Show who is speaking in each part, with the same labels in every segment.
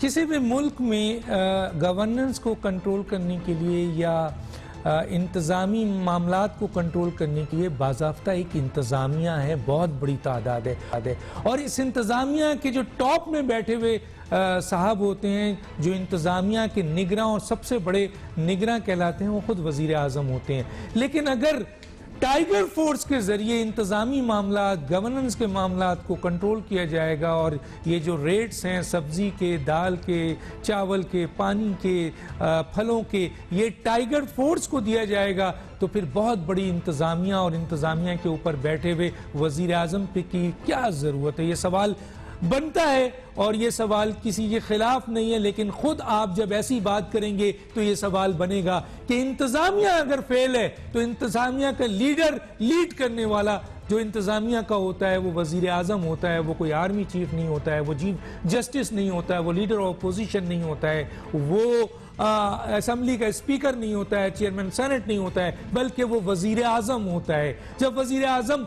Speaker 1: کسی بھی ملک میں گورننس کو کنٹرول کرنے کے لیے یا انتظامی معاملات کو کنٹرول کرنے کے لیے باضابطہ ایک انتظامیہ ہے، بہت بڑی تعداد ہے، اور اس انتظامیہ کے جو ٹاپ میں بیٹھے ہوئے صاحب ہوتے ہیں، جو انتظامیہ کے نگراں اور سب سے بڑے نگراں کہلاتے ہیں، وہ خود وزیر اعظم ہوتے ہیں۔ لیکن اگر ٹائیگر فورس کے ذریعے انتظامی معاملات، گورننس کے معاملات کو کنٹرول کیا جائے گا، اور یہ جو ریٹس ہیں سبزی کے، دال کے، چاول کے، پانی کے، پھلوں کے، یہ ٹائیگر فورس کو دیا جائے گا، تو پھر بہت بڑی انتظامیہ اور انتظامیہ کے اوپر بیٹھے ہوئے وزیر اعظم پہ کی کیا ضرورت ہے؟ یہ سوال بنتا ہے، اور یہ سوال کسی کے خلاف نہیں ہے، لیکن خود آپ جب ایسی بات کریں گے تو یہ سوال بنے گا کہ انتظامیہ اگر فیل ہے تو انتظامیہ کا لیڈر، لیڈ کرنے والا جو انتظامیہ کا ہوتا ہے وہ وزیر اعظم ہوتا ہے، وہ کوئی آرمی چیف نہیں ہوتا ہے، وہ چیف جسٹس نہیں ہوتا ہے، وہ لیڈر آف اپوزیشن نہیں ہوتا ہے، وہ اسمبلی کا اسپیکر نہیں ہوتا ہے، چیئرمین سینٹ نہیں ہوتا ہے، بلکہ وہ وزیر اعظم ہوتا ہے۔ جب وزیر اعظم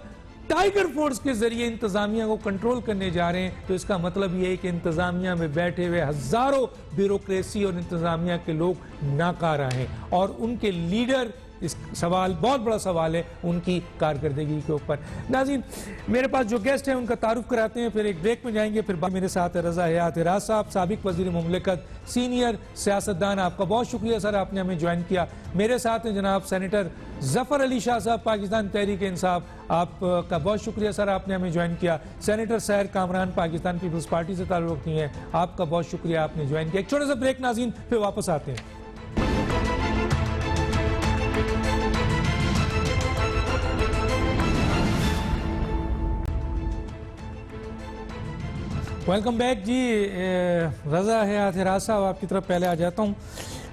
Speaker 1: ٹائیگر فورس کے ذریعے انتظامیہ کو کنٹرول کرنے جا رہے ہیں تو اس کا مطلب یہ ہے کہ انتظامیہ میں بیٹھے ہوئے ہزاروں بیوروکریسی اور انتظامیہ کے لوگ ناکارہ ہیں، اور ان کے لیڈر، اس سوال بہت بڑا سوال ہے ان کی کارکردگی کے اوپر۔ ناظرین، میرے پاس جو گیسٹ ہیں ان کا تعارف کراتے ہیں، پھر ایک بریک میں جائیں گے، پھر میرے ساتھ رضا حیات راز صاحب، سابق وزیر مملکت، سینئر سیاستدان۔ آپ کا بہت شکریہ سر، آپ نے ہمیں جوائن کیا۔ میرے ساتھ ہیں جناب سینیٹر ظفر علی شاہ صاحب، پاکستان تحریک انصاف، آپ کا بہت شکریہ سر، آپ نے ہمیں جوائن کیا۔ Senator Sahar Kamran, Pakistan Peoples party سے تعلق نہیں ہے، آپ کا بہت شکریہ، آپ نے جوائن کیا۔ ایک چھوٹا سا بریک ناظرین، پھر واپس آتے ہیں۔ ویلکم بیک جی۔ رضا حیات راز صاحب، آپ کی طرف پہلے آ جاتا ہوں۔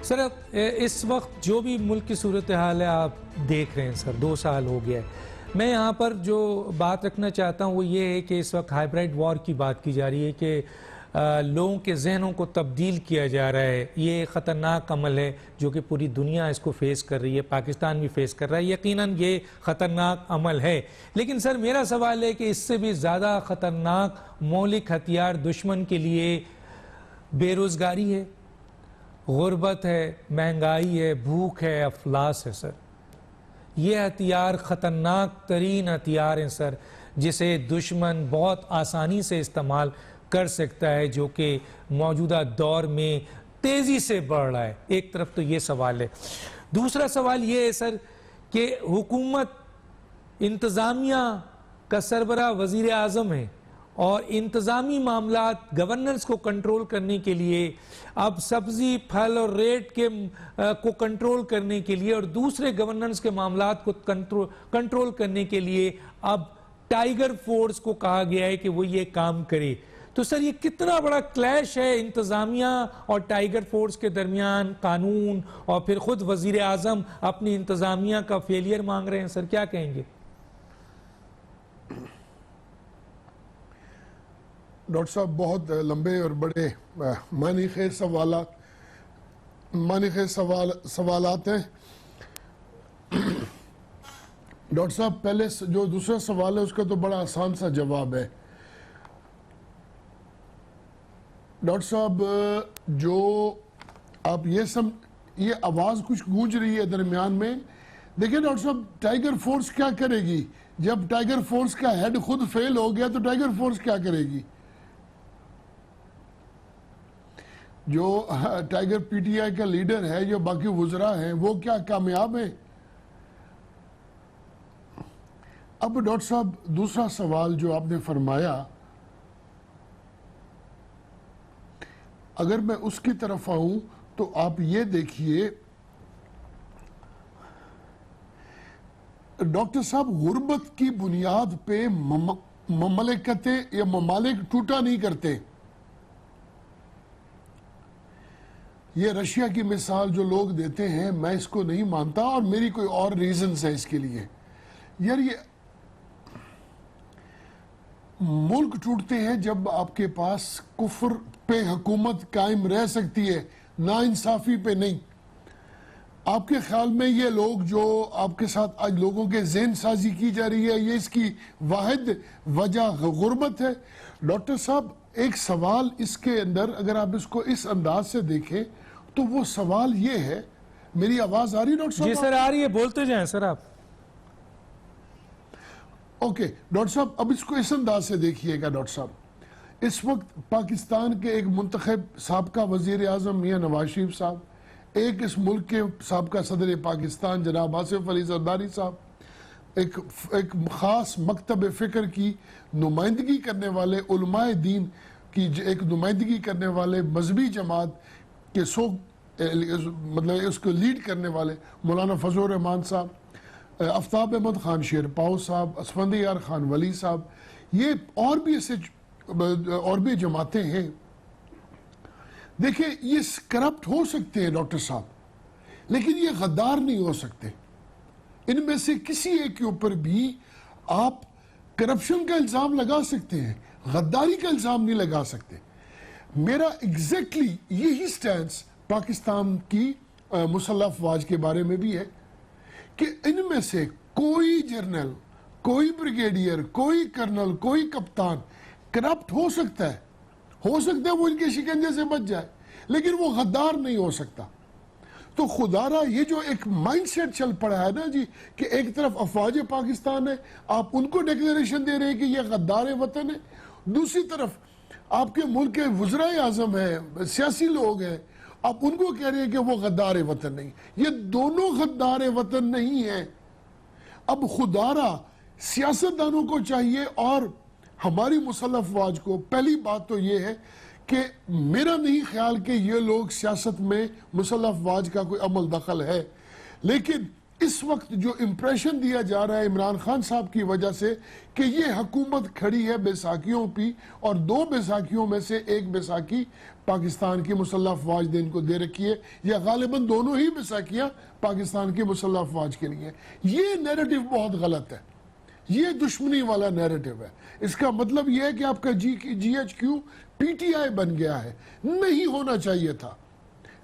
Speaker 1: سر، اس وقت جو بھی ملک کی صورتحال ہے آپ دیکھ رہے ہیں سر، 2 سال ہو گیا ہے۔ میں یہاں پر جو بات رکھنا چاہتا ہوں وہ یہ ہے کہ اس وقت ہائیبرائڈ وار کی بات کی جا رہی ہے کہ لوگوں کے ذہنوں کو تبدیل کیا جا رہا ہے۔ یہ خطرناک عمل ہے جو کہ پوری دنیا اس کو فیس کر رہی ہے، پاکستان بھی فیس کر رہا ہے۔ یقیناً یہ خطرناک عمل ہے، لیکن سر میرا سوال ہے کہ اس سے بھی زیادہ خطرناک مہلک ہتھیار دشمن کے لیے بے روزگاری ہے، غربت ہے، مہنگائی ہے، بھوک ہے، افلاس ہے سر۔ یہ ہتھیار خطرناک ترین ہتھیار ہیں سر، جسے دشمن بہت آسانی سے استعمال کر سکتا ہے، جو کہ موجودہ دور میں تیزی سے بڑھ رہا ہے۔ ایک طرف تو یہ سوال ہے۔ دوسرا سوال یہ ہے سر کہ حکومت، انتظامیہ کا سربراہ وزیر اعظم ہے، اور انتظامی معاملات، گورننس کو کنٹرول کرنے کے لیے، اب سبزی، پھل اور ریٹ کو کنٹرول کرنے کے لیے، اور دوسرے گورننس کے معاملات کو کنٹرول کرنے کے لیے اب ٹائیگر فورس کو کہا گیا ہے کہ وہ یہ کام کرے۔ تو سر یہ کتنا بڑا کلیش ہے انتظامیہ اور ٹائیگر فورس کے درمیان، قانون، اور پھر خود وزیر اعظم اپنی انتظامیہ کا فیلئر مانگ رہے ہیں سر، کیا کہیں گے؟
Speaker 2: ڈاکٹر صاحب، بہت لمبے اور بڑے معنی خیز سوالات ہیں۔ ڈاکٹر صاحب، پہلے جو دوسرا سوال ہے اس کا تو بڑا آسان سا جواب ہے۔ ڈاکٹر صاحب، جو آپ یہ آواز کچھ گونج رہی ہے درمیان میں، دیکھیں ڈاکٹر صاحب، ٹائیگر فورس کیا کرے گی؟ جب ٹائیگر فورس کا ہیڈ خود فیل ہو گیا تو ٹائیگر فورس کیا کرے گی؟ جو ٹائیگر پی ٹی آئی کا لیڈر ہے، جو باقی وزراء ہیں، وہ کیا کامیاب ہیں؟ اب ڈاکٹر صاحب، دوسرا سوال جو آپ نے فرمایا، اگر میں اس کی طرف آؤں تو آپ یہ دیکھیے ڈاکٹر صاحب، غربت کی بنیاد پہ مملکتیں یا ممالک ٹوٹا نہیں کرتے۔ یہ رشیا کی مثال جو لوگ دیتے ہیں، میں اس کو نہیں مانتا، اور میری کوئی اور ریزنز ہے اس کے لیے۔ یار، یہ ملک ٹوٹتے ہیں جب آپ کے پاس کفر پہ حکومت قائم رہ سکتی ہے، نا انصافی پہ نہیں۔ آپ کے خیال میں یہ لوگ جو آپ کے ساتھ آج لوگوں کے ذہن سازی کی جا رہی ہے، یہ اس کی واحد وجہ غربت ہے؟ ڈاکٹر صاحب ایک سوال اس کے اندر اگر آپ اس کو اس انداز سے دیکھیں تو وہ سوال یہ ہے, میری آواز آ رہی ہے ڈاکٹر صاحب؟
Speaker 1: جی سر آ رہی ہے, بولتے جائیں سر آپ.
Speaker 2: اوکے ڈاکٹر صاحب, اب اس کو اس انداز سے دیکھیے گا ڈاکٹر صاحب. اس وقت پاکستان کے ایک منتخب سابقہ وزیر اعظم میاں نواز شریف صاحب, ایک اس ملک کے سابقہ صدر پاکستان جناب آصف علی زرداری صاحب, ایک خاص مکتب فکر کی نمائندگی کرنے والے علماء دین کی ایک نمائندگی کرنے والے مذہبی جماعت کے مطلب اس کو لیڈ کرنے والے مولانا فضل الرحمان صاحب, آفتاب احمد خان شیر پاؤ صاحب, اسفندیار خان ولی صاحب, یہ اور بھی ایسے اور بھی جماعتیں ہیں. دیکھیں یہ کرپٹ ہو سکتے ہیں ڈاکٹر صاحب, لیکن یہ غدار نہیں ہو سکتے. ان میں سے کسی ایک کے اوپر بھی آپ کرپشن کا الزام لگا سکتے ہیں, غداری کا الزام نہیں لگا سکتے. میرا ایگزیکٹلی یہی سٹینس پاکستان کی مسلح افواج کے بارے میں بھی ہے کہ ان میں سے کوئی جرنل, کوئی بریگیڈیئر, کوئی کرنل, کوئی کپتان کرپٹ ہو سکتا ہے وہ ان کے شکنجے سے بچ جائے, لیکن وہ غدار نہیں ہو سکتا. تو خدا را یہ جو ایک مائنڈ سیٹ چل پڑا ہے نا جی, کہ ایک طرف افواج پاکستان ہے, آپ ان کو ڈیکلیریشن دے رہے ہیں کہ یہ غدار وطن ہے, دوسری طرف آپ کے ملک کے وزرائے اعظم ہیں, سیاسی لوگ ہیں, آپ ان کو کہہ رہے ہیں کہ وہ غدار وطن نہیں. یہ دونوں غدار وطن نہیں ہیں. اب خدا را سیاستدانوں کو چاہیے اور ہماری مسلح افواج کو, پہلی بات تو یہ ہے کہ میرا نہیں خیال کہ یہ لوگ سیاست میں مسلح افواج کا کوئی عمل دخل ہے, لیکن اس وقت جو امپریشن دیا جا رہا ہے عمران خان صاحب کی وجہ سے کہ یہ حکومت کھڑی ہے بیساکھیوں پہ, اور 2 بیساکھیوں میں سے ایک بیساکھی پاکستان کی مسلح افواج نے ان کو دے رکھی ہے, یا غالباً دونوں ہی بیساکھیاں پاکستان کی مسلح افواج کے لیے. یہ نیریٹو بہت غلط ہے, یہ دشمنی والا نیریٹو ہے. اس کا مطلب یہ ہے کہ آپ کا G H Q P T I بن گیا ہے. نہیں ہونا چاہیے تھا,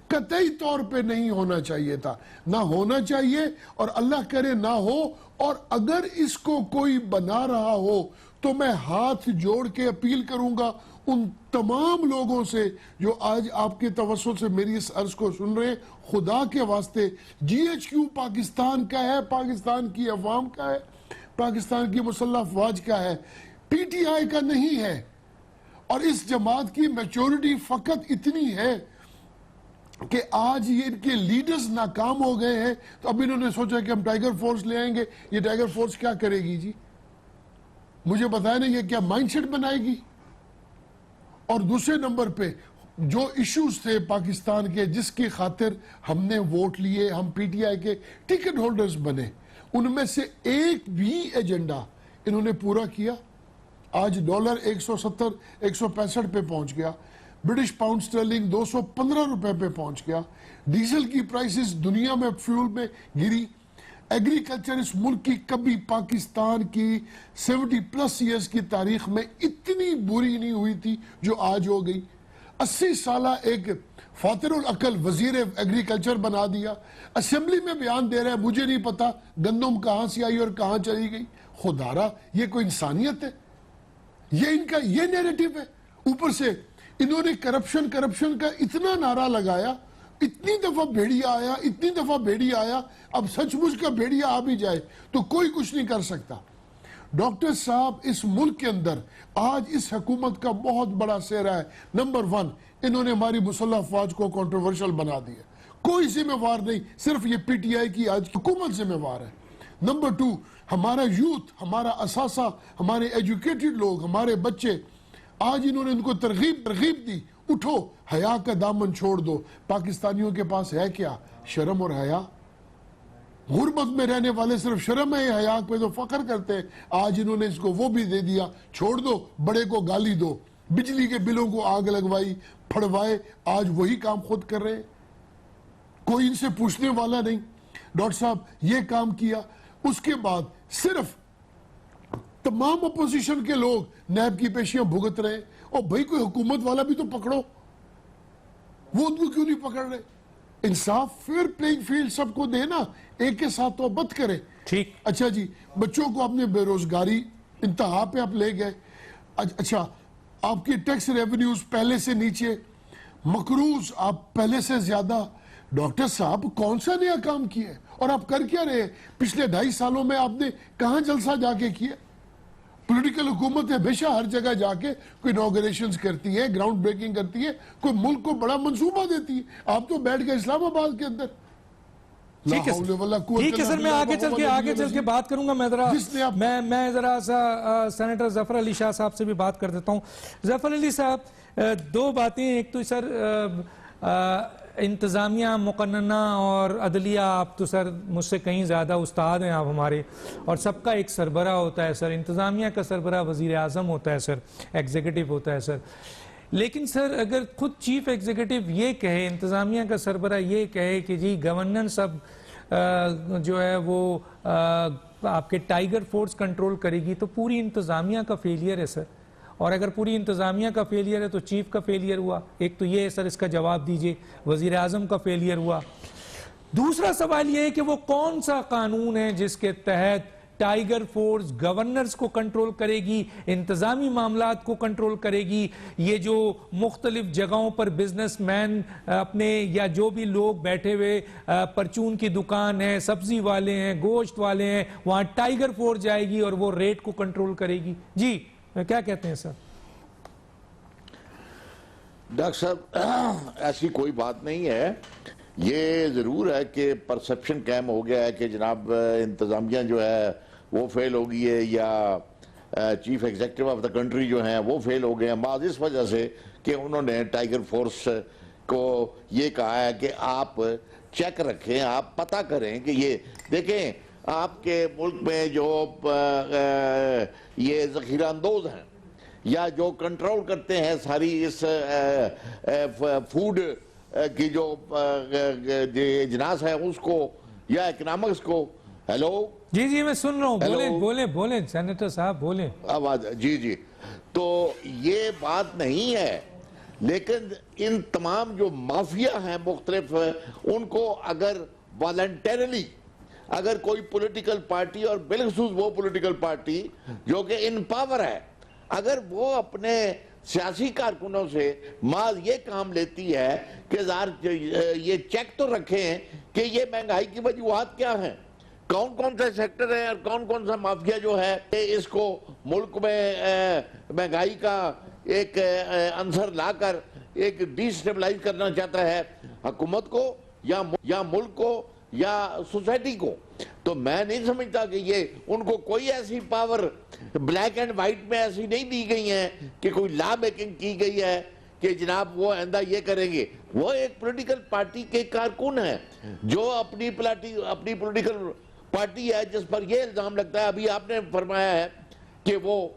Speaker 2: قطعی طور پہ نہیں ہونا چاہیے تھا, نہ ہونا چاہیے, اور اللہ کرے نہ ہو. اور اگر اس کو کوئی بنا رہا ہو تو میں ہاتھ جوڑ کے اپیل کروں گا ان تمام لوگوں سے جو آج آپ کے توسط سے میری اس عرض کو سن رہے ہیں, خدا کے واسطے جی ایچ کیو پاکستان کا ہے, پاکستان کی عوام کا ہے, پاکستان کی مسلح افواج کا ہے, پی ٹی آئی کا نہیں ہے. اور اس جماعت کی میچورٹی فقط اتنی ہے کہ آج یہ ان کے لیڈرز ناکام ہو گئے ہیں, تو اب انہوں نے سوچا کہ ہم ٹائیگر فورس لے آئیں گے. یہ ٹائیگر فورس کیا کرے گی جی, مجھے بتائیں نا, یہ کیا مائنڈ سیٹ بنائے گی؟ اور دوسرے نمبر پہ جو ایشوز تھے پاکستان کے جس کی خاطر ہم نے ووٹ لیے, ہم پی ٹی آئی کے ٹکٹ ہولڈرز بنے, ان میں سے ایک بھی ایجنڈا انہوں نے پورا کیا. آج ڈالر 170 165 پہ پہنچ گیا, برٹش پاؤنڈ سٹرلنگ 215 روپے پہ پہنچ گیا, ڈیزل کی پرائسز دنیا میں فیول میں گری. ایگریکلچر اس ملک کی کبھی پاکستان کی 70+ ایئرز کی تاریخ میں اتنی بری نہیں ہوئی تھی جو آج ہو گئی. 80 سالہ ایک فاتر العقل وزیر ایگریکلچر بنا دیا, اسمبلی میں بیان دے رہا ہے مجھے نہیں پتا گندم کہاں سے آئی اور کہاں چلی گئی. خدارا یہ کوئی انسانیت ہے؟ یہ ان کا یہ نیریٹو ہے. اوپر سے انہوں نے کرپشن کا اتنا نعرہ لگایا, اتنی دفعہ بھیڑیا آیا, اب سچ مچ کا بھیڑیا آ بھی جائے تو کوئی کچھ نہیں کر سکتا. ڈاکٹر صاحب اس ملک کے اندر آج اس حکومت کا بہت بڑا سہرا ہے. نمبر 1, انہوں نے ہماری مسلح افواج کو کنٹروورشل بنا دیا. کوئی ذمہ وار نہیں, صرف یہ پی ٹی آئی کی آج حکومت ذمہ وار ہے. نمبر 2, ہمارا یوتھ, ہمارا اثاثہ, ہمارے ایجوکیٹڈ لوگ, ہمارے بچے, آج انہوں نے ان کو ترغیب دی, اٹھو حیا کا دامن چھوڑ دو. پاکستانیوں کے پاس ہے کیا؟ شرم اور حیا. غربت میں رہنے والے صرف شرم ہے حیا پہ تو فخر کرتے ہیں. آج انہوں نے اس کو وہ بھی دے دیا, چھوڑ دو, بڑے کو گالی دو, بجلی کے بلوں کو آگ لگوائی, پھڑوائے, آج وہی کام خود کر رہے ہیں, کوئی ان سے پوچھنے والا نہیں. ڈاکٹر صاحب یہ کام کیا, اس کے بعد صرف تمام اپوزیشن کے لوگ نیب کی پیشیاں بھگت رہے. اور بھائی کوئی حکومت والا بھی تو پکڑو, وہ ان کو کیوں نہیں پکڑ رہے؟ انصاف, فیئر پلینگ فیلڈ سب کو دینا, ایک کے ساتھ تو بت کرے.
Speaker 1: ٹھیک.
Speaker 2: اچھا جی, بچوں کو اپنے بے روزگاری انتہا پہ آپ لے گئے. اچھا آپ کی ٹیکس ریونیوز پہلے سے نیچے, مقروض آپ پہلے سے زیادہ. ڈاکٹر صاحب کون سا نیا کام کیا ہے اور آپ کر کیا رہے؟ پچھلے 2.5 سالوں میں آپ نے کہاں جلسہ جا کے کیا؟ پولیٹیکل حکومت ہمیشہ ہر جگہ جا کے کوئی انوگریشنز کرتی ہے, گراؤنڈ بریکنگ کرتی ہے, کوئی ملک کو بڑا منصوبہ دیتی ہے. آپ تو بیٹھ کے اسلام آباد کے اندر.
Speaker 1: ٹھیک ہے سر, میں آگے چل کے بات کروں گا. میں ذرا سا سینیٹر ظفر علی شاہ صاحب سے بھی بات کر دیتا ہوں. ظفر علی صاحب, 2 باتیں. ایک تو سر انتظامیہ, مقننہ اور عدلیہ, آپ تو سر مجھ سے کہیں زیادہ استاد ہیں آپ ہمارے, اور سب کا ایک سربراہ ہوتا ہے سر. انتظامیہ کا سربراہ وزیر اعظم ہوتا ہے سر, ایگزیکٹو ہوتا ہے سر. لیکن سر اگر خود چیف ایگزیکٹو یہ کہے, انتظامیہ کا سربراہ یہ کہے کہ جی گورننس اب جو ہے وہ آپ کے ٹائیگر فورس کنٹرول کرے گی, تو پوری انتظامیہ کا فیلئر ہے سر. اور اگر پوری انتظامیہ کا فیلئر ہے تو چیف کا فیلئر ہوا. ایک تو یہ ہے سر, اس کا جواب دیجئے. وزیر اعظم کا فیلئر ہوا. دوسرا سوال یہ ہے کہ وہ کون سا قانون ہے جس کے تحت ٹائیگر فورس گورنرز کو کنٹرول کرے گی, انتظامی معاملات کو کنٹرول کرے گی. یہ جو مختلف جگہوں پر بزنس مین اپنے یا جو بھی لوگ بیٹھے ہوئے, پرچون کی دکان ہے, سبزی والے ہیں, گوشت والے ہیں, وہاں ٹائیگر فورس جائے گی اور وہ ریٹ کو کنٹرول کرے گی. جی کیا کہتے ہیں سر؟
Speaker 3: ڈاکٹر صاحب ایسی کوئی بات نہیں ہے. یہ ضرور ہے کہ پرسپشن قائم ہو گیا ہے کہ جناب انتظامیہ جو ہے وہ فیل ہو گئی ہے, یا chief executive of the country جو ہیں وہ فیل ہو گئے ہیں, بعض اس وجہ سے کہ انہوں نے ٹائیگر فورس کو یہ کہا ہے کہ آپ چیک رکھیں, آپ پتہ کریں کہ یہ دیکھیں آپ کے ملک میں جو یہ ذخیرہ اندوز ہیں یا جو کنٹرول کرتے ہیں ساری اس فوڈ کی جو اجناس ہے اس کو یا اکنامکس کو. ہیلو
Speaker 1: جی میں سن رہا ہوں, بولیں سینیٹر صاحب بولیں.
Speaker 3: آواز جی. تو یہ بات نہیں ہے, لیکن ان تمام جو مافیا ہیں مختلف, ان کو اگر والنٹیرلی اگر کوئی پولیٹیکل پارٹی, اور بالخصوص وہ پولیٹیکل پارٹی جو کہ ان پاور ہے, اگر وہ اپنے سیاسی کارکنوں سے ماز یہ کام لیتی ہے کہ یہ چیک تو رکھیں کہ یہ مہنگائی کی وجوہات کیا ہیں, کون کون سے سیکٹر ہیں اور کون کون سا مافیا جو ہے اس کو ملک میں مہنگائی کا ایک عنصر لا کر ایک ڈی سٹیبلائز کرنا چاہتا ہے حکومت کو یا ملک کو یا سوسائٹی کو. تو میں نہیں سمجھتا کہ یہ ان کو کوئی ایسی پاور بلیک اینڈ وائٹ میں ایسی نہیں دی گئی ہیں کہ کوئی لا میکنگ کی گئی ہے کہ جناب وہ آئندہ یہ کریں گے. وہ ایک پولیٹیکل پارٹی کے کارکن ہیں جو اپنی پولیٹیکل پارٹی ہے جس پر یہ الزام لگتا ہے. ابھی آپ نے فرمایا ہے کہ وہ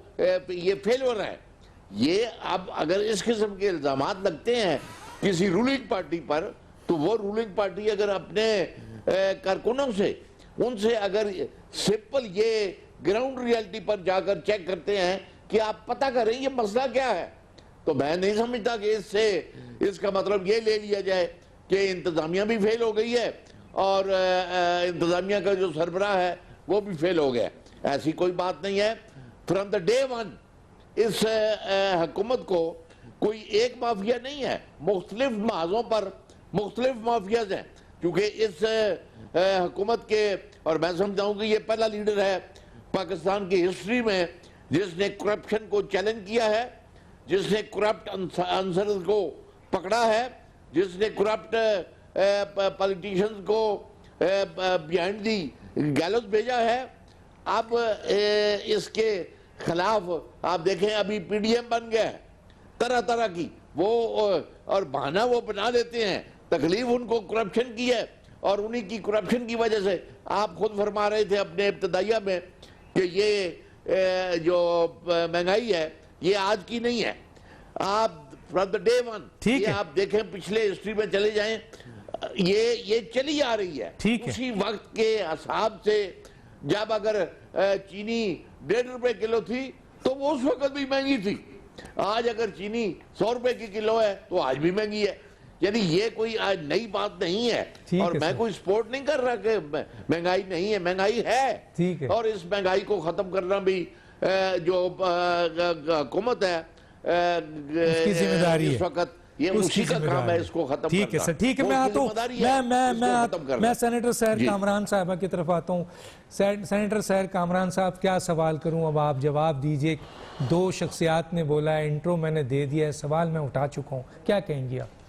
Speaker 3: یہ فیلور ہے. یہ اب اگر اس قسم کے الزامات لگتے ہیں کسی رولنگ پارٹی پر, تو وہ رولنگ پارٹی اگر اپنے کارکنوں سے ان سے اگر سمپل یہ گراؤنڈ ریالٹی پر جا کر چیک کرتے ہیں کہ آپ پتہ کریں یہ مسئلہ کیا ہے, تو میں نہیں سمجھتا کہ اس کا مطلب یہ لے لیا جائے کہ انتظامیہ بھی فیل ہو گئی ہے اور انتظامیہ کا جو سربراہ ہے وہ بھی فیل ہو گیا. ایسی کوئی بات نہیں ہے. فرام دا ڈے ون اس حکومت کو کوئی ایک مافیا نہیں ہے, مختلف محاذوں پر مختلف مافیاز ہیں. کیونکہ اس حکومت کے, اور میں سمجھتا ہوں کہ یہ پہلا لیڈر ہے پاکستان کی ہسٹری میں جس نے کرپشن کو چیلنج کیا ہے, جس نے کرپٹ عنصر کو پکڑا ہے, جس نے کرپٹ پالیٹیشنز کو بیہائنڈ دی گیلوز بھیجا ہے. اب اس کے خلاف آپ دیکھیں ابھی پی ڈی ایم بن گیا ہے طرح طرح کی, وہ اور بہانہ وہ بنا دیتے ہیں. تکلیف ان کو کرپشن کی ہے, اور انہی کی کرپشن کی وجہ سے آپ خود فرما رہے تھے اپنے ابتدائیہ میں کہ یہ جو مہنگائی ہے یہ آج کی نہیں ہے. آپ فرام دا ڈے ون یہ آپ دیکھیں پچھلے ہسٹری میں چلے جائیں, یہ چلی آ رہی ہے. اسی وقت کے حساب سے جب اگر چینی 1.5 روپے کلو تھی تو وہ اس وقت بھی مہنگی تھی. آج اگر چینی 100 روپے کی کلو ہے تو آج بھی مہنگی ہے. یعنی یہ کوئی آج نئی بات نہیں ہے, اور میں کوئی سپورٹ نہیں کر رہا کہ مہنگائی نہیں ہے, مہنگائی ہے, اور اس مہنگائی کو ختم کرنا بھی جو حکومت ہے
Speaker 1: اس کی ذمہ داری ہے،
Speaker 3: اس وقت یہ اسی کا کام ہے اس کو ختم کرنا.
Speaker 1: ٹھیک ہے سر، ٹھیک ہے. میں آتا ہوں، میں سینیٹر سحر کامران صاحبہ کی طرف آتا ہوں. سینیٹر سحر کامران صاحب کیا سوال کروں، اب آپ جواب دیجئے. 2 شخصیات نے بولا ہے، انٹرو میں نے دے دیا ہے، سوال میں اٹھا چکا ہوں، کیا کہیں گے آپ؟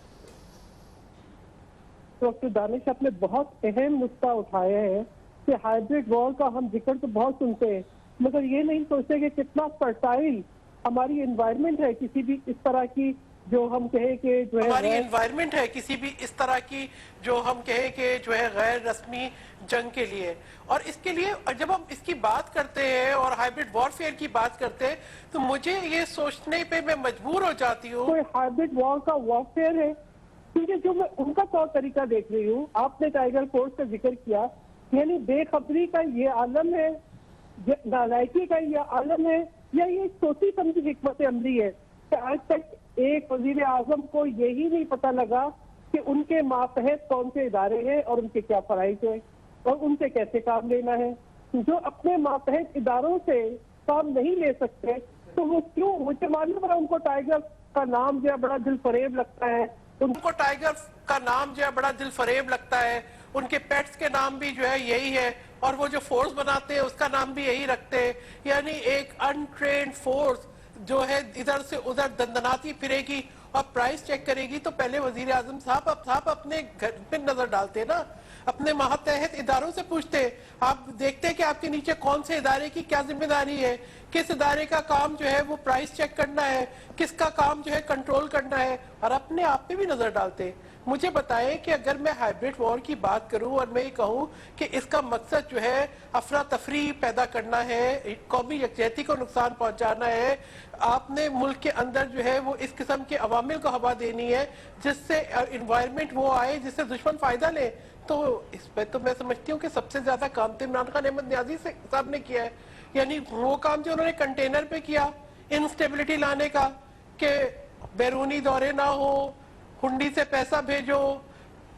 Speaker 4: ڈاکٹر دانش آپ نے بہت اہم نقطہ اٹھایا ہے کہ ہائیبرڈ وار کا ہم ذکر تو بہت سنتے ہیں، مگر یہ نہیں سوچتے کہ کتنا فرٹائل ہماری انوائرمنٹ ہے کسی بھی اس طرح کی جو ہم کہیں کہ جو ہے
Speaker 5: ہماری انوائرمنٹ ہے کسی بھی اس طرح کی جو ہم کہیں کہ جو ہے غیر رسمی جنگ کے لیے. اور اس کے لیے جب ہم اس کی بات کرتے ہیں اور ہائیبرڈ وارفیئر کی بات کرتے ہیں تو مجھے یہ سوچنے پہ میں مجبور ہو جاتی ہوں
Speaker 4: کوئی ہائیبرڈ وار کا وارفیئر ہے، کیونکہ جو میں ان کا طور طریقہ دیکھ رہی ہوں. آپ نے ٹائیگر فورس کا ذکر کیا، یعنی بے خبری کا یہ عالم ہے، نالائکی کا یہ عالم ہے، یا یہ سوچی سمجھی حکمت عملی ہے کہ آج تک ایک وزیر اعظم کو یہی نہیں پتہ لگا کہ ان کے ماتحت کون سے ادارے ہیں اور ان کے کیا فرائض ہیں اور ان سے کیسے کام لینا ہے. جو اپنے ماتحت اداروں سے کام نہیں لے سکتے تو وہ کیوں، مجھے معلوم ہے ان کو ٹائیگر کا نام جو ہے بڑا دل فریب لگتا ہے،
Speaker 5: ان کو ٹائیگر کا نام جو ہے بڑا دل فریب لگتا ہے، ان کے پیٹس کے نام بھی جو ہے یہی ہے، اور وہ جو فورس بناتے ہیں اس کا نام بھی یہی رکھتے ہیں. یعنی ایک انٹرینڈ فورس جو ہے ادھر سے ادھر دندناتی پھرے گی اور پرائز چیک کرے گی. تو پہلے وزیر اعظم صاحب اپنے گھر پہ نظر ڈالتے نا، اپنے ماتحت اداروں سے پوچھتے، آپ دیکھتے کہ آپ کے نیچے کون سے ادارے کی کیا ذمہ داری ہے، کس ادارے کا کام جو ہے وہ پرائز چیک کرنا ہے، کس کا کام جو ہے کنٹرول کرنا ہے، اور اپنے آپ پہ بھی نظر ڈالتے. مجھے بتائیں کہ اگر میں ہائیبرڈ وار کی بات کروں اور میں یہ کہوں کہ اس کا مقصد جو ہے افراتفری پیدا کرنا ہے، قومی یکجہتی کو نقصان پہنچانا ہے، آپ نے ملک کے اندر جو ہے وہ اس قسم کے عوامل کو ہوا دینی ہے جس سے انوائرمنٹ وہ آئے جس سے دشمن فائدہ لے، تو اس پہ تو میں سمجھتی ہوں کہ سب سے زیادہ کام تو عمران خان احمد نیازی صاحب نے کیا ہے. یعنی وہ کام جو انہوں نے کنٹینر پہ کیا انسٹیبلٹی لانے کا، کہ بیرونی دورے نہ ہو، ہنڈی سے پیسہ بھیجو،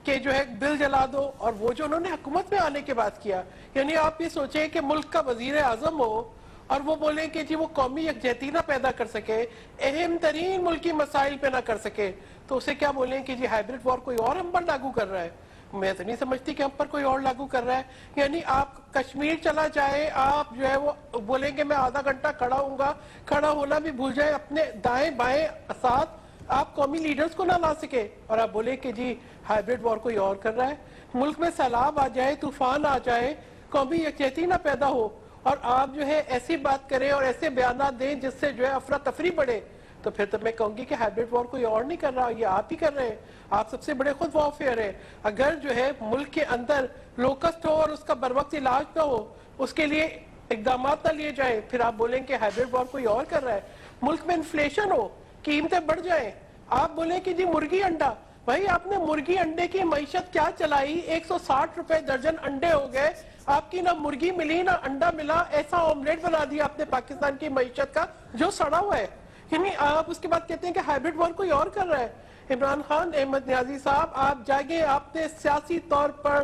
Speaker 5: کہ جو ہے بل جلا دو، اور وہ جو انہوں نے حکومت میں آنے کے بعد کیا. یعنی آپ یہ سوچیں کہ ملک کا وزیر اعظم ہو اور وہ بولیں کہ جی وہ قومی یکجہتی نہ پیدا کر سکے، اہم ترین ملکی مسائل پہ نہ کر سکے، تو اسے کیا بولیں کہ جی ہائیبرڈ وار کوئی اور ہم پر لاگو کر رہا ہے. میں تو نہیں سمجھتی کہ ہم پر کوئی اور لاگو کر رہا ہے. یعنی آپ کشمیر چلا جائے، آپ جو ہے وہ بولیں کہ میں آدھا گھنٹہ کھڑا ہوں گا، کھڑا ہونا بھی بھول جائیں، اپنے دائیں بائیں ساتھ آپ قومی لیڈرز کو نہ لا سکے، اور آپ بولیں کہ جی ہائیبرڈ وار کوئی اور کر رہا ہے. ملک میں سیلاب آ جائے، طوفان آ جائے، قومی یکجہتی نہ پیدا ہو، اور آپ جو ہے ایسی بات کریں اور ایسے بیانات دیں جس سے جو ہے افراتفری بڑھے، تو پھر تو میں کہوں گی کہ ہائیبرڈ وار کوئی اور نہیں کر رہا، یہ آپ ہی کر رہے ہیں. آپ سب سے بڑے خود وارفیئر ہیں. اگر جو ہے ملک کے اندر لوکسٹ ہو اور اس کا بروقت علاج نہ ہو، اس کے لیے اقدامات نہ لیے جائیں، پھر آپ بولیں کہ ہائیبرڈ وار کوئی اور کر رہا ہے. ملک میں انفلیشن ہو، قیمتیں بڑھ جائیں، آپ بولیں کہ جی مرغی انڈا، بھائی آپ نے مرغی انڈے کی معیشت کیا چلائی، 160 روپے درجن انڈے ہو گئے، آپ کی نہ مرغی ملی نہ انڈا ملا، ایسا آملیٹ بنا دیا آپ نے پاکستان کی معیشت کا جو سڑا ہوا ہے. یعنی آپ اس کے بعد کہتے ہیں کہ ہائیبرڈ وار کوئی اور کر رہا ہے. عمران خان احمد نیازی صاحب، آپ جاگیں. آپ نے سیاسی طور پر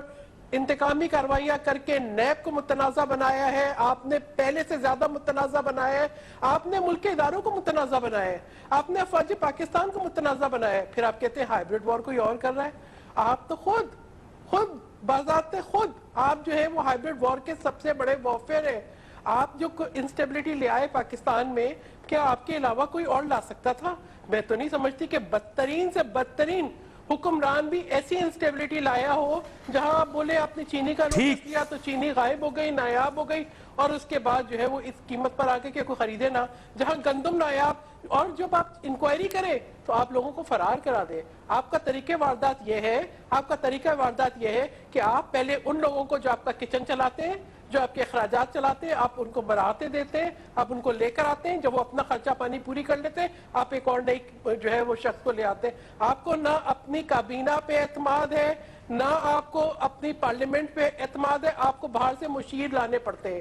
Speaker 5: انتقامی کارروائیاں کر کے نیب کو متنازع بنایا ہے، آپ نے پہلے سے زیادہ متنازع بنایا ہے، آپ نے ملک کے اداروں کو متنازع بنایا ہے، آپ نے افواج پاکستان کو متنازع بنایا ہے، پھر آپ کہتے ہیں ہائیبرڈ وار کوئی اور کر رہا ہے. آپ تو خود بذات خود آپ جو ہے وہ ہائیبرڈ وار کے سب سے بڑے وارفیئر ہیں. آپ جو انسٹیبلٹی لے آئے پاکستان میں، کیا آپ کے علاوہ کوئی اور لا سکتا تھا؟ میں تو نہیں سمجھتی کہ بدترین سے بدترین حکمران بھی ایسی انسٹیبلٹی لایا ہو جہاں آپ بولے آپ نے چینی کا نوٹس کیا تو چینی غائب ہو گئی، نایاب ہو گئی، اور اس کے بعد جو ہے وہ اس قیمت پر آگے کہ کوئی خریدے نہ. جہاں گندم نایاب، اور جب آپ انکوائری کریں تو آپ لوگوں کو فرار کرا دیں. آپ کا طریقہ واردات یہ ہے کہ آپ پہلے ان لوگوں کو جو آپ کا کچن چلاتے ہیں، جو آپ کے اخراجات چلاتے ہیں، آپ ان کو براعتیں دیتے ہیں، آپ ان کو لے کر آتے ہیں. جب وہ اپنا خرچہ پانی پوری کر لیتے ہیں، آپ ایک اور نئی جو ہے وہ شخص کو لے آتے ہیں. آپ کو نہ اپنی کابینہ پہ اعتماد ہے، نہ آپ کو اپنی پارلیمنٹ پہ اعتماد ہے، آپ کو باہر سے مشیر لانے پڑتے ہیں.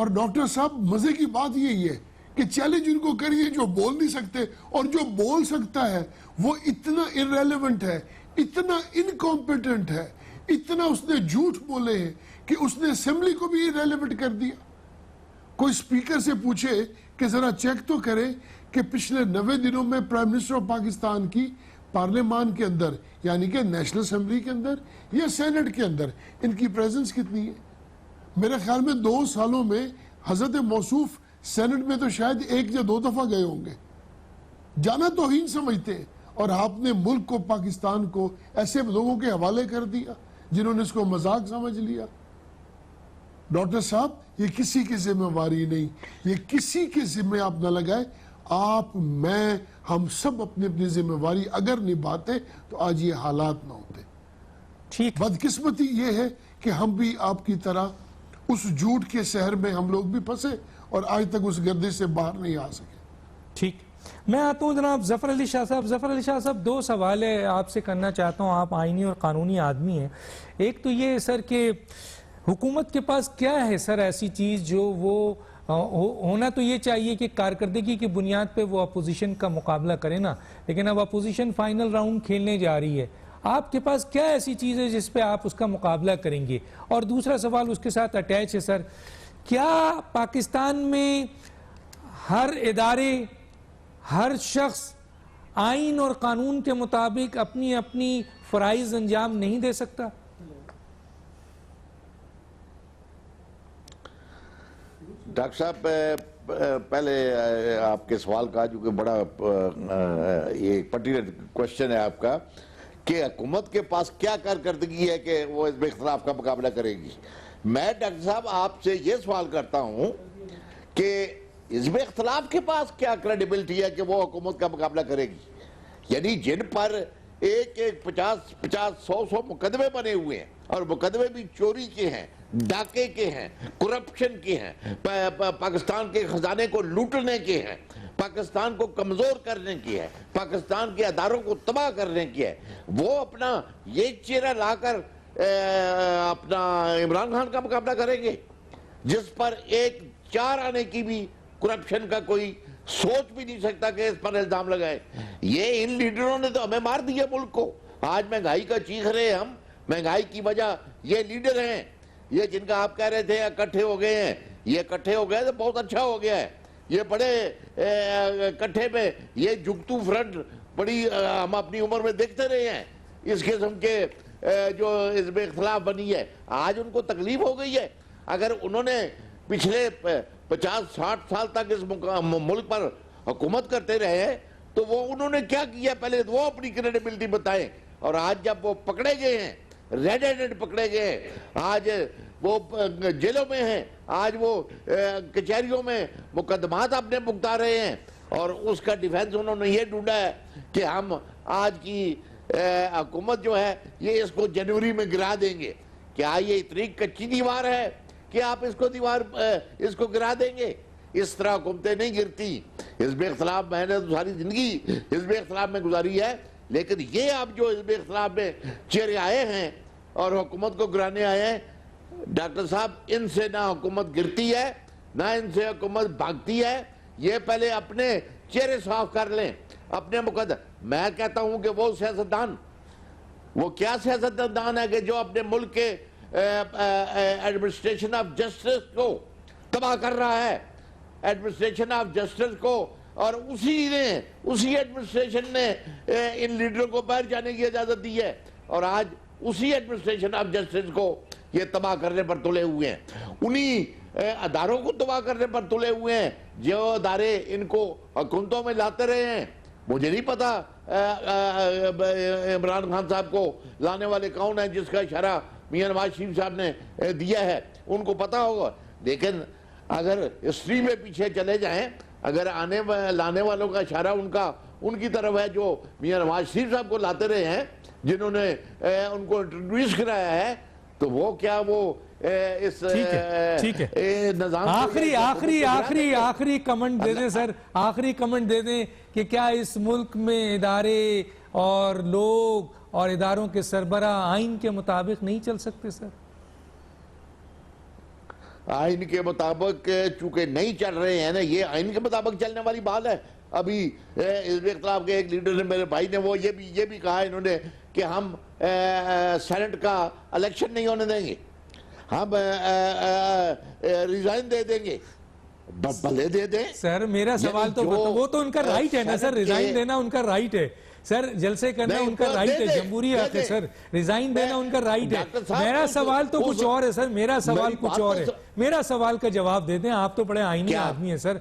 Speaker 2: اور ڈاکٹر صاحب مزے کی بات یہی ہے کہ چیلنج ان کو کریے جو بول نہیں سکتے، اور جو بول سکتا ہے وہ اتنا irrelevant ہے، اتنا incompetent ہے، اتنا اس نے جھوٹ بولے ہیں کہ اس نے اسمبلی کو بھی irrelevant کر دیا۔ کوئی سپیکر سے پوچھے کہ ذرا چیک تو کرے کہ پچھلے 90 دنوں میں پرائم منسٹر آف پاکستان کی پارلیمان کے اندر، یعنی کہ نیشنل اسمبلی کے اندر یا سینٹ کے اندر، ان کی پریزنس کتنی ہے؟ میرے خیال میں 2 سالوں میں حضرت موصوف سینٹ میں تو شاید 1 یا 2 دفعہ گئے ہوں گے۔ جانا توہین سمجھتے ہیں، اور آپ نے ملک کو، پاکستان کو ایسے لوگوں کے حوالے کر دیا جنہوں نے اس کو مذاق سمجھ لیا۔ ڈاکٹر صاحب یہ کسی کی ذمہ واری نہیں، یہ کسی کے ذمہ آپ نہ لگائے، آپ، میں، ہم سب اپنی اپنی ذمہ واری اگر نبھاتے تو آج یہ حالات نہ ہوتے۔
Speaker 1: ٹھیک،
Speaker 2: بدقسمتی یہ ہے کہ ہم بھی آپ کی طرح اس جھوٹ کے شہر میں ہم لوگ بھی پھنسے اور آج تک اس گردش سے باہر نہیں آ سکے۔
Speaker 1: ٹھیک، میں آتا ہوں جناب ظفر علی شاہ صاحب۔ ظفر علی شاہ صاحب 2 سوال ہے آپ سے کرنا چاہتا ہوں، آپ آئینی اور قانونی آدمی ہیں۔ ایک تو یہ سر کہ حکومت کے پاس کیا ہے سر ایسی چیز جو وہ ہونا تو یہ چاہیے کہ کارکردگی کی بنیاد پہ وہ اپوزیشن کا مقابلہ کرے نا، لیکن اب اپوزیشن فائنل راؤنڈ کھیلنے جا رہی ہے، آپ کے پاس کیا ایسی چیز ہے جس پہ آپ اس کا مقابلہ کریں گے؟ اور دوسرا سوال اس کے ساتھ اٹیچ ہے سر، کیا پاکستان میں ہر ادارے، ہر شخص آئین اور قانون کے مطابق اپنی اپنی فرائض انجام نہیں دے سکتا؟
Speaker 3: ڈاکٹر صاحب پہلے آپ کے سوال کا جو کہ بڑا یہ پرٹیننٹ کوشچن ہے آپ کا کہ حکومت کے پاس کیا کارکردگی ہے کہ وہ اس اختلاف کا مقابلہ کرے گی۔ میں ڈاکٹر صاحب آپ سے یہ سوال کرتا ہوں کہ حزب اختلاف کے پاس کیا کریڈیبلٹی ہے کہ وہ حکومت کا مقابلہ کرے گی؟ یعنی جن پر 50-100 مقدمے بنے ہوئے ہیں، اور مقدمے بھی چوری کے ہیں، ڈاکے کے ہیں، کرپشن کے ہیں، پاکستان کے خزانے کو لوٹنے کے ہیں، پاکستان کو کمزور کرنے کی ہے، پاکستان کے اداروں کو تباہ کرنے کی ہے، وہ اپنا یہ چہرہ لا کر اپنا عمران خان کا مقابلہ کریں گے جس پر 4 آنے کی بھی کرپشن کا کوئی سوچ بھی نہیں سکتا کہ اس پر الزام لگائے؟ یہ ان لیڈروں نے تو ہمیں مار دیا ملک کو۔ آج مہنگائی کا چیخ رہے ہم، مہنگائی کی وجہ یہ لیڈر ہیں، یہ جن کا آپ کہہ رہے تھے اکٹھے ہو گئے ہیں، یہ اکٹھے ہو گئے تو بہت اچھا ہو گیا ہے۔ یہ بڑے اکٹھے میں یہ جگتو فرنٹ بڑی ہم اپنی عمر میں دیکھتے رہے ہیں، اس قسم کے جو حزب اختلاف بنی ہے۔ آج ان کو تکلیف ہو گئی ہے۔ اگر انہوں نے پچھلے 50-60 سال تک اس ملک پر حکومت کرتے رہے تو وہ انہوں نے کیا کیا پہلے وہ اپنی کریڈیبلٹی بتائیں۔ اور آج جب وہ پکڑے گئے ہیں، ریڈ ہینڈڈ پکڑے گئے ہیں، آج وہ جیلوں میں ہیں، آج وہ کچہریوں میں مقدمات اپنے بھگتا رہے ہیں، اور اس کا ڈیفینس انہوں نے یہ ڈھونڈا ہے کہ ہم آج کی حکومت جو ہے یہ اس کو جنوری میں گرا دیں گے۔ کیا یہ اتنی کچی دیوار ہے کہ آپ اس کو گرا دیں گے؟ اس طرح حکومتیں نہیں گرتی۔ حزب اختلاف میں نے تو ساری زندگی حزب اختلاف میں گزاری ہے، لیکن یہ آپ جو حزب اختلاف میں چہرے آئے ہیں اور حکومت کو گرانے آئے ہیں، ڈاکٹر صاحب ان سے نہ حکومت گرتی ہے نہ ان سے حکومت بھاگتی ہے۔ یہ پہلے اپنے چہرے صاف کر لیں، اپنے میں کہتا ہوں کہ وہ سیاستدان، وہ کیا سیاستدان ہے کہ جو اپنے ملک کے ایڈمنسٹریشن آف جسٹس کو تباہ کر رہا ہے، ایڈمنسٹریشن آف جسٹس کو، اور اسی ایڈمنسٹریشن نے ان لیڈروں کو باہر جانے کی اجازت دی ہے، اور آج اسی ایڈمنسٹریشن آف جسٹس کو یہ تباہ کرنے پر تلے ہوئے ہیں، انہی اداروں کو تباہ کرنے پر تلے ہوئے ہیں جو ادارے ان کو حکومتوں میں لاتے رہے ہیں۔ مجھے نہیں پتا عمران خان صاحب کو لانے والے کون ہیں جس کا اشارہ میاں نواز شریف صاحب نے دیا ہے، ان کو پتا ہوگا۔ لیکن اگر ہسٹری میں پیچھے چلے جائیں، اگر لانے والوں کا اشارہ ان کی طرف ہے جو میاں نواز شریف صاحب کو لاتے رہے ہیں، جنہوں نے ان کو انٹروڈیوس کرایا ہے، تو وہ کیا وہ اس نظام
Speaker 1: آخری کمنٹ دے دیں سر، آخری کمنٹ دے دیں کہ کیا اس ملک میں ادارے اور لوگ اور اداروں کے سربراہ آئین کے مطابق نہیں چل سکتے سر؟
Speaker 3: آئین کے مطابق چونکہ نہیں چل رہے ہیں نا, یہ آئین کے مطابق چلنے والی بات ہے. ابھی حزب اختلاف کے ایک لیڈر نے, میرے بھائی نے, وہ یہ بھی کہا انہوں نے کہ ہم سینٹ کا الیکشن نہیں ہونے دیں گے, ہم ریزائن دے دیں گے. بھلے دے دیں
Speaker 1: سر. میرا سوال تو وہ تو ان کا رائٹ ہے نا سر, ریزائن دینا ان کا رائٹ ہے سر, جلسے کرنا ان کا رائٹ ہے, جمہوریت ہے سر, ریزائن دینا ان کا رائٹ ہے. میرا سوال تو کچھ اور ہے سر, میرا سوال کچھ اور ہے. میرا سوال کا جواب دے دیں, آپ تو بڑے آئینی آدمی ہیں سر,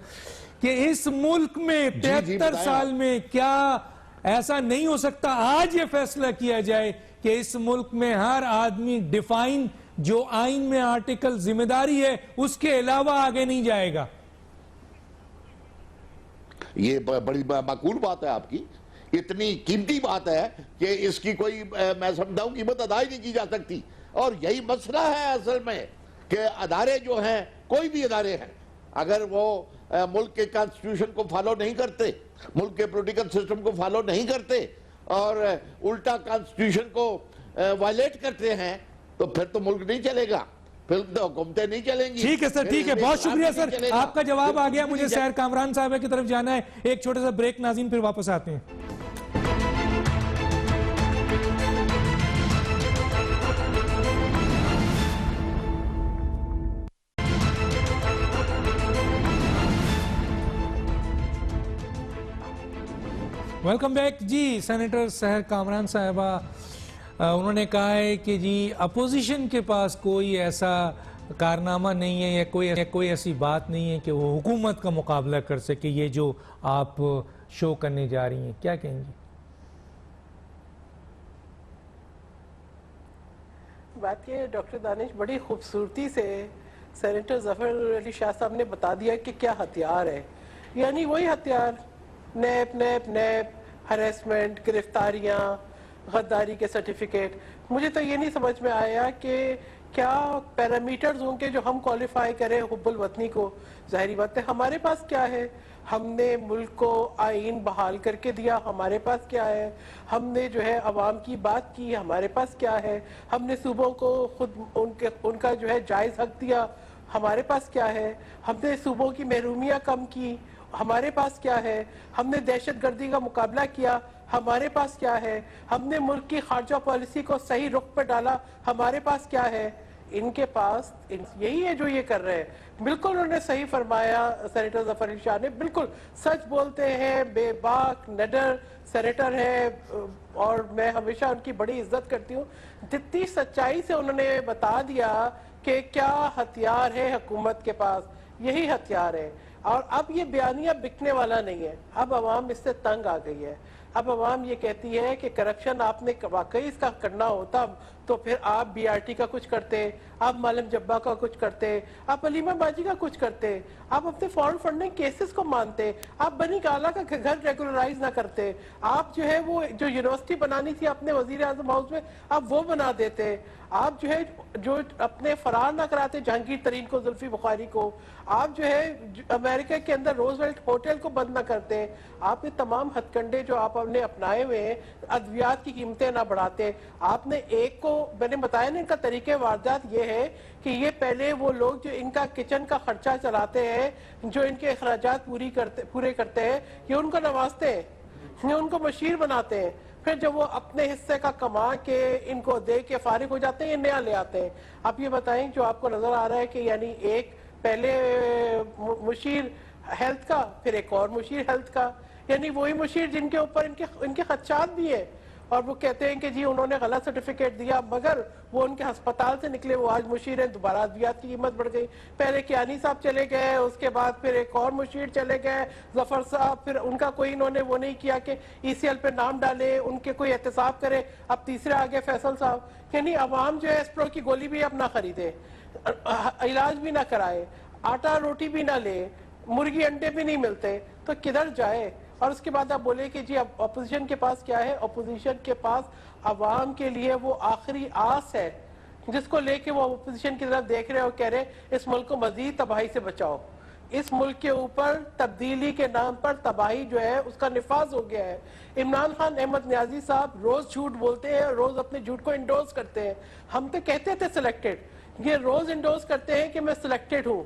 Speaker 1: کہ اس ملک میں 73 سال میں کیا ایسا نہیں ہو سکتا آج یہ فیصلہ کیا جائے کہ اس ملک میں ہر آدمی ڈیفائن جو آئین میں آرٹیکل ذمہ داری ہے اس کے علاوہ آگے نہیں جائے گا؟
Speaker 3: یہ بڑی معقول بات ہے آپ کی, اتنی قیمتی بات ہے کہ اس کی کوئی میں سمجھتا ہوں قیمت ادا ہی نہیں کی جا سکتی. اور یہی مسئلہ ہے اصل میں کہ ادارے جو ہیں, کوئی بھی ادارے ہیں, اگر وہ ملک کے کانسٹیٹیوشن کو فالو نہیں کرتے, ملک کے پولیٹیکل سسٹم کو فالو نہیں کرتے اور الٹا کانسٹیٹیوشن کو وائلیٹ کرتے ہیں, تو پھر تو ملک نہیں چلے گا, پھر تو حکومتیں نہیں چلیں گی.
Speaker 1: ٹھیک ہے سر, ٹھیک ہے, بہت شکریہ سر, آپ کا جواب آ گیا. مجھے سیر کامران صاحبہ کی طرف جانا ہے, ایک چھوٹے سا بریک ناظرین, پھر واپس آتے ہیں. Welcome back. جی سینیٹر سحر کامران صاحبہ, انہوں نے کہا ہے کہ جی اپوزیشن کے پاس کوئی ایسا کارنامہ نہیں ہے یا کوئی ایسی بات نہیں ہے کہ وہ حکومت کا مقابلہ کر سکے, یہ جو آپ شو کرنے جا رہی ہیں, کیا کہیں گی؟
Speaker 5: بات یہ ڈاکٹر دانش بڑی خوبصورتی سے سینیٹر ظفر علی شاہ صاحب نے بتا دیا کہ کیا ہتھیار ہے. یعنی وہی ہتھیار, نیب, ہریسمنٹ, گرفتاریاں, غداری کے سرٹیفکیٹ. مجھے تو یہ نہیں سمجھ میں آیا کہ کیا پیرامیٹرز ہوں کہ جو ہم کوالیفائی کریں حب الوطنی کو. ظاہری بات ہے ہمارے پاس کیا ہے, ہم نے ملک کو آئین بحال کر کے دیا, ہمارے پاس کیا ہے, ہم نے جو ہے عوام کی بات کی, ہمارے پاس کیا ہے, ہم نے صوبوں کو خود ان کا جو ہے جائز حق دیا, ہمارے پاس کیا ہے, ہم نے صوبوں کی محرومیاں کم کی, ہمارے پاس کیا ہے, ہم نے دہشت گردی کا مقابلہ کیا, ہمارے پاس کیا ہے, ہم نے ملک کی خارجہ پالیسی کو صحیح رخ پہ ڈالا, ہمارے پاس کیا ہے. ان کے پاس یہی ہے جو یہ کر رہے ہیں. بالکل انہوں نے صحیح فرمایا سینیٹر ظفر علی شاہ نے, بالکل سچ بولتے ہیں, بے باک نڈر سینیٹر ہے, اور میں ہمیشہ ان کی بڑی عزت کرتی ہوں. جتنی سچائی سے انہوں نے بتا دیا کہ کیا ہتھیار ہے حکومت کے پاس, یہی ہتھیار ہے. اور اب یہ بیانیہ بکنے والا نہیں ہے, اب عوام اس سے تنگ آ گئی ہے. اب عوام یہ کہتی ہے کہ کرپشن آپ نے واقعی اس کا کرنا ہوتا تو پھر آپ بی آر ٹی کا کچھ کرتے, آپ معلم جبا کا کچھ کرتے, آپ علیمہ باجی کا کچھ کرتے, آپ اپنے فارن فنڈنگ کیسز کو مانتے, آپ بنی گالا کا گھر ریگولرائز نہ کرتے, آپ جو ہے وہ جو یونیورسٹی بنانی تھی اپنے وزیر اعظم ہاؤس میں آپ وہ بنا دیتے, آپ جو ہے جو اپنے فرار نہ کراتے جہانگیر ترین کو, زلفی بخاری کو, آپ جو ہے امریکہ کے اندر روزویلٹ ہوٹل کو بند نہ کرتے, آپ یہ تمام ہتھ کنڈے جو آپ نے اپنائے ہوئے ہیں, ادویات کی قیمتیں نہ بڑھاتے. آپ نے ایک کو میں نے بتایا نا, ان کا طریقہ واردات یہ ہے کہ یہ پہلے وہ لوگ جو ان کا کچن کا خرچہ چلاتے ہیں, جو ان کے اخراجات پورے کرتے ہیں, یہ ان کو نوازتے ہیں, یہ ان کو مشیر بناتے ہیں. پھر جب وہ اپنے حصے کا کما کے ان کو دے کے فارغ ہو جاتے ہیں, یہ نیا لے آتے ہیں. آپ یہ بتائیں جو آپ کو نظر آ رہا ہے کہ یعنی ایک پہلے مشیر ہیلتھ کا, پھر ایک اور مشیر ہیلتھ کا, یعنی وہی مشیر جن کے اوپر ان کے خدشات بھی ہیں, اور وہ کہتے ہیں کہ جی انہوں نے غلط سرٹیفکیٹ دیا, مگر وہ ان کے ہسپتال سے نکلے, وہ آج مشیر ہیں. دوبارہ ادویات کی قیمت بڑھ گئی. پہلے کیانی صاحب چلے گئے, اس کے بعد پھر ایک اور مشیر چلے گئے ظفر صاحب, پھر ان کا کوئی انہوں نے وہ نہیں کیا کہ ای سی ایل پہ نام ڈالے, ان کے کوئی احتساب کرے. اب تیسرے آگے فیصل صاحب. یعنی عوام جو ہے ایسپرو کی گولی بھی اب نہ خریدے, علاج بھی نہ کرائے, آٹا روٹی بھی نہ لے, مرغی انڈے بھی نہیں ملتے, تو کدھر جائے. اور اس کے بعد آپ بولے کہ جی اب اپوزیشن کے پاس کیا ہے, اپوزیشن کے پاس عوام کے لیے وہ آخری آس ہے جس کو لے کے وہ اپوزیشن کی طرف دیکھ رہے اور کہہ رہے اس ملک کو مزید تباہی سے بچاؤ. اس ملک کے اوپر تبدیلی کے نام پر تباہی جو ہے اس کا نفاذ ہو گیا ہے. عمران خان احمد نیازی صاحب روز جھوٹ بولتے ہیں, روز اپنے جھوٹ کو انڈورس کرتے ہیں. ہم تو کہتے تھے سلیکٹڈ, یہ روز انڈورس کرتے ہیں کہ میں سلیکٹڈ ہوں.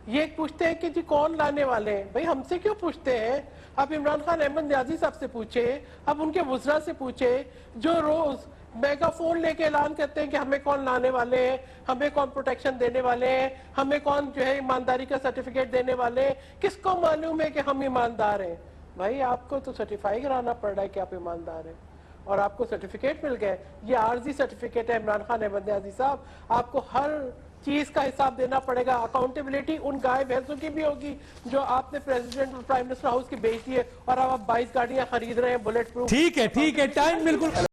Speaker 5: یہ پوچھتے ہیں کہ جی کون لانے والے ہیں. بھائی ہم سے کیوں پوچھتے ہیں؟ آپ عمران خان احمد نیازی صاحب سے پوچھے, آپ ان کے وزراء سے پوچھے جو روز میگا فون لے کے اعلان کرتے ہیں کہ ہمیں کون لانے والے ہیں, ہمیں کون پروٹیکشن دینے والے ہیں, ہمیں کون جو ہے ایمانداری کا سرٹیفکیٹ دینے والے ہیں. کس کو معلوم ہے کہ ہم ایماندار ہیں؟ بھائی آپ کو تو سرٹیفائی کرانا پڑ رہا ہے کہ آپ ایماندار ہیں, اور آپ کو سرٹیفکیٹ مل گئے. یہ عارضی سرٹیفکیٹ ہے عمران خان احمد نیازی صاحب. آپ کو ہر چیز کا حساب دینا پڑے گا. اکاؤنٹیبلٹی ان گائے بھینسوں کی بھی ہوگی جو آپ نے پریزیڈنٹ اور پرائم منسٹر ہاؤس کی بیچ دی ہے, اور اب آپ 22 گاڑیاں خرید رہے ہیں بلٹ پروف.
Speaker 1: ٹھیک ہے, ٹائم بالکل